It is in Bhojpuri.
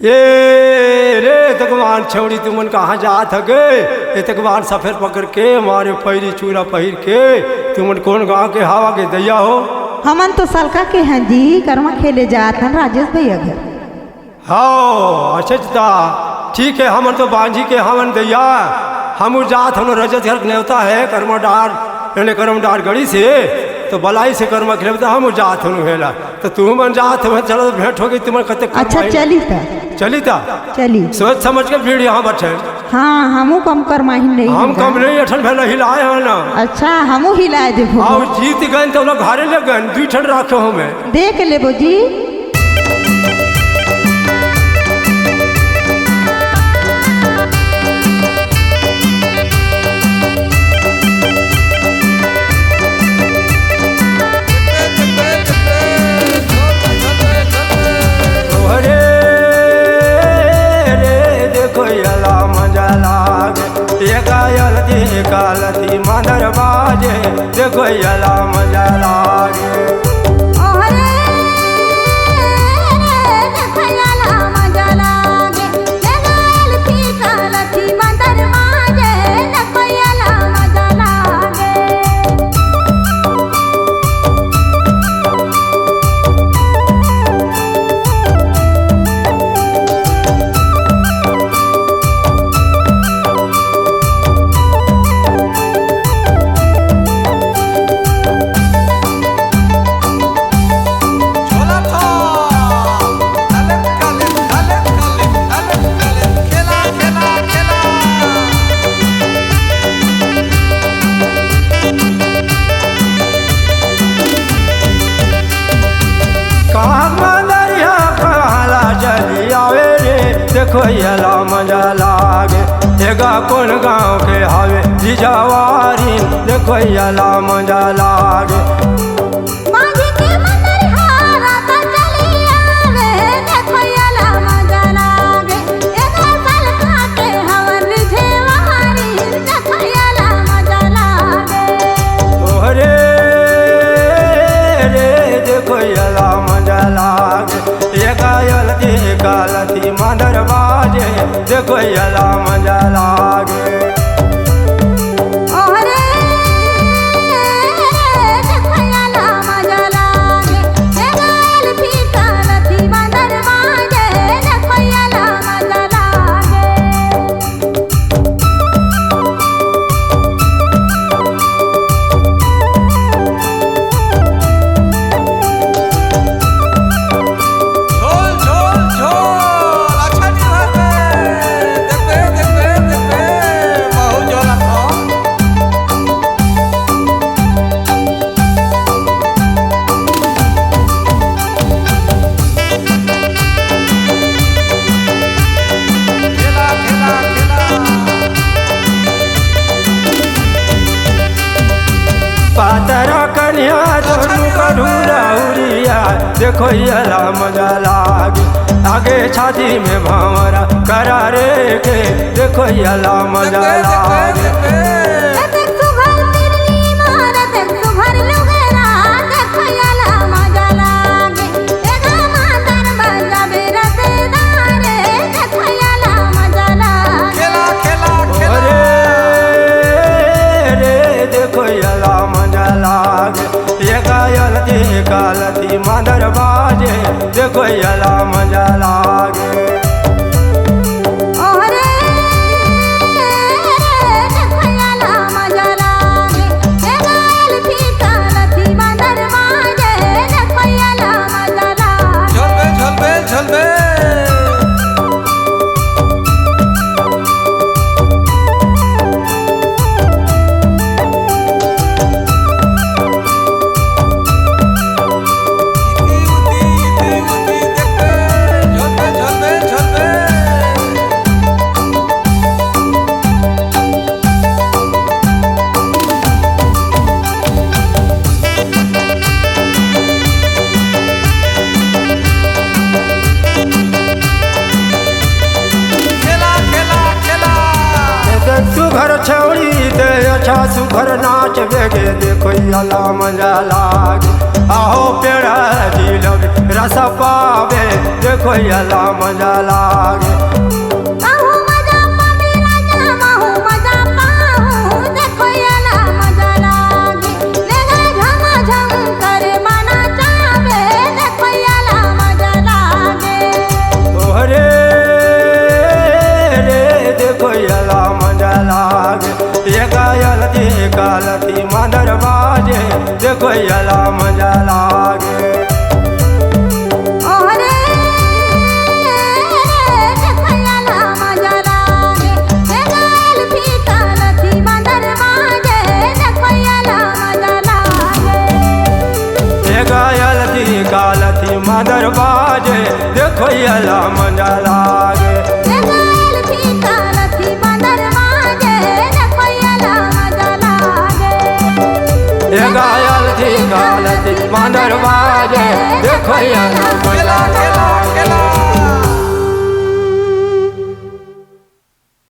ये रे तकवान छौड़ी तुमन कहाँ जात हगे? ये तकवान सफेद पकड़ के हमारे पैरी चूरा पहिर के तुमन कौन गांव के हवा के दैया हो? हमन तो सलका के हैं जी, कर्मा खेले जात हन राजेश भैया घर। हाँ अच्छा ठीक है, हमन तो बांझी के हमन दैया हम जात हम रजत घर नेवता है कर्मा डार कर्म डार गड़ी से तो बलाई से कर्मा खेलता हम जात हूँ हेला तो तुम मन जात हो चलो भेंट हो गई तुम कते। अच्छा चली था चली सोच समझ के भीड़ यहाँ बैठे। हाँ हमू कम करमाही नहीं, हम कम नहीं अठन भेल हिलाए हैं ना। अच्छा हमू हिलाए देबो और जीत गए तो लोग घरे ले गए दू ठन रखे हो मैं देख लेबो जी। कालती मदर बाजे देखो यला मजा लागे। देखो यला मजा लागे एगा कौन गाँव के हवे जिजावारी देखो यला मजा लागे। कालती मदर बाजे देखो यला मजा लागे। पातरा कन्या दोनों कढ़ूरा उड़िया देखो यला मजा लागे आगे छाती में भंवरा करारे के देखो यला मजा लागे। कालती मदर बाजे देखो यला मजा लागे। देखो छा सुघर नाच वेगे देखो अला मजा लागे आहो पेड़ा जिलबी रस पावे देखो अला मजा लागे महू मजा पावे राजा महू मजा पाहू देखो अला मजा लागे ले गए झम झम कर मना चावे देखो अला मजा लागे ओहरे रे देखो अला मजा लागे ये गालती मदर बाजे देखो अला मजा लागे ओहरे देखो अला मजा लागे ले गए फीता लथी मदर बाजे देखो अला मजा लागे ये गालती मदर बाजे देखो अला मजा लागे ले गए फीता लथी मदर बाजे देखो अला मजा लागे ये गालती मदर बाजे देखो अला मजा लागे